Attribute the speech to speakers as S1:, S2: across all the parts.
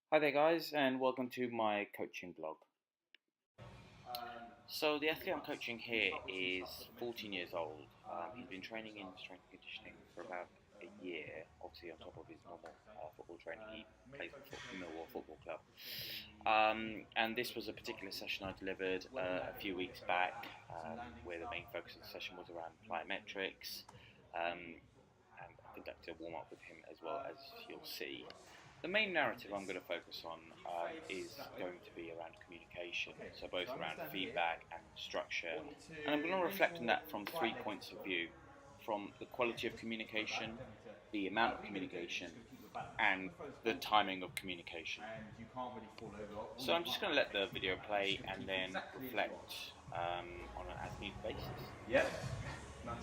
S1: Hi there, guys, and welcome to my coaching blog. So, the athlete I'm coaching here is 14 years old. He's been training in strength and conditioning for about a year, obviously, on top of his normal football training. He plays for Millwall Football Club. And this was a particular session I delivered a few weeks back, where the main focus of the session was around plyometrics. And I conducted a warm up with him as well, as you'll see. The main narrative I'm going to focus on is going to be around communication, so both around feedback and structure. And I'm going to reflect on that from 3 points of view: from the quality of communication, the amount of communication, and the timing of communication. So I'm just going to let the video play and then reflect on an as needed basis.
S2: Yeah. Nice.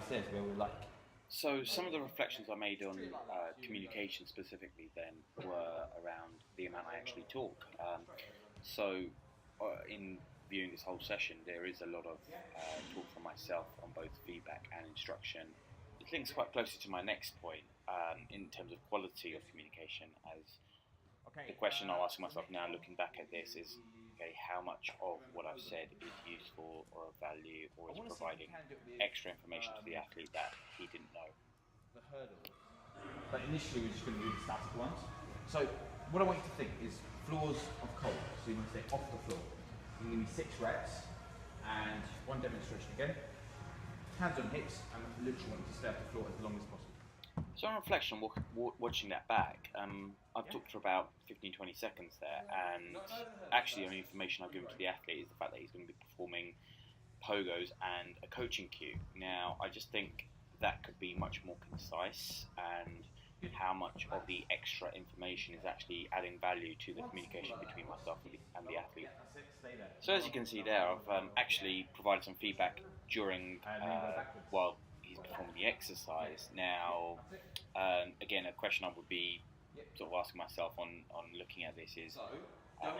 S2: Says where we like.
S1: So some of the reflections I made on communication specifically then were around the amount I actually talk. In viewing this whole session, there is a lot of talk from myself on both feedback and instruction. It links quite closely to my next point in terms of quality of communication, as the question I'll ask myself now looking back at this is, okay, how much of what I've said is useful or of value or is providing extra information to the athlete that he didn't know?
S2: The hurdle. But initially we're just going to do the static ones. So what I want you to think is floors of cold. So you want to say off the floor. You give me 6 reps and one demonstration again. Hands on hips, and literally want you to stay off the floor as long as possible.
S1: So on reflection, watching that back, I've talked for about 15-20 seconds there, and actually the only information I've given to the athlete is the fact that he's going to be performing pogos and a coaching cue. Now, I just think that could be much more concise, and how much of the extra information is actually adding value to the communication between myself and the athlete. So as you can see there, I've actually provided some feedback during while he's performing the exercise. Now, again, a question I would be sort of asking myself on looking at this is,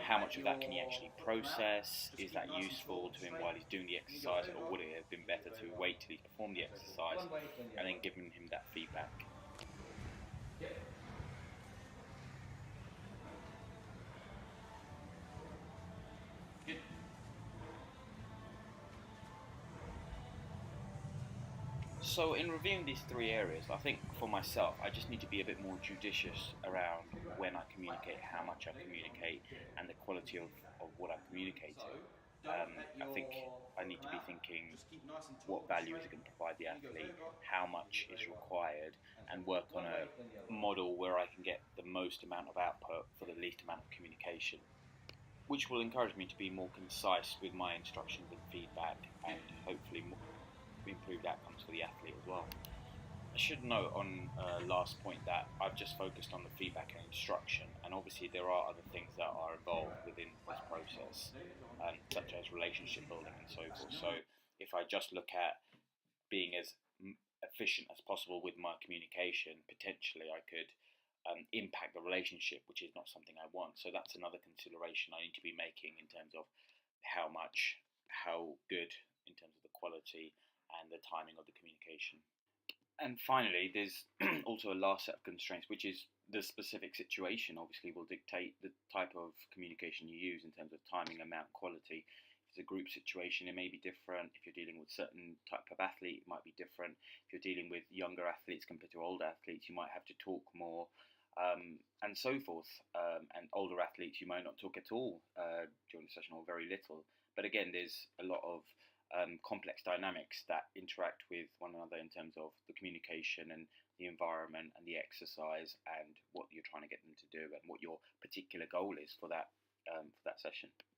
S1: how much of that can he actually process? Is that useful to him while he's doing the exercise, or would it have been better to wait till he's performed the exercise and then giving him that feedback? So in reviewing these 3 areas, I think for myself, I just need to be a bit more judicious around when I communicate, how much I communicate, and the quality of what I'm communicating. I think I need to be thinking, what value is it going to provide the athlete, how much is required, and work on a model where I can get the most amount of output for the least amount of communication, which will encourage me to be more concise with my instructions and feedback, and hopefully improved outcomes for the athlete as well. I should note on last point that I've just focused on the feedback and instruction, and obviously there are other things that are involved within this process, such as relationship building and so forth. So if I just look at being as efficient as possible with my communication, potentially I could impact the relationship, which is not something I want. So that's another consideration I need to be making in terms of how good in terms of the quality and the timing of the communication. And finally, there's also a last set of constraints, which is the specific situation obviously will dictate the type of communication you use in terms of timing, amount, quality. If it's a group situation, it may be different. If you're dealing with certain type of athlete, it might be different. If you're dealing with younger athletes compared to older athletes, you might have to talk more, and so forth. And older athletes, you might not talk at all during the session, or very little. But again, there's a lot of complex dynamics that interact with one another in terms of the communication and the environment and the exercise and what you're trying to get them to do and what your particular goal is for that session.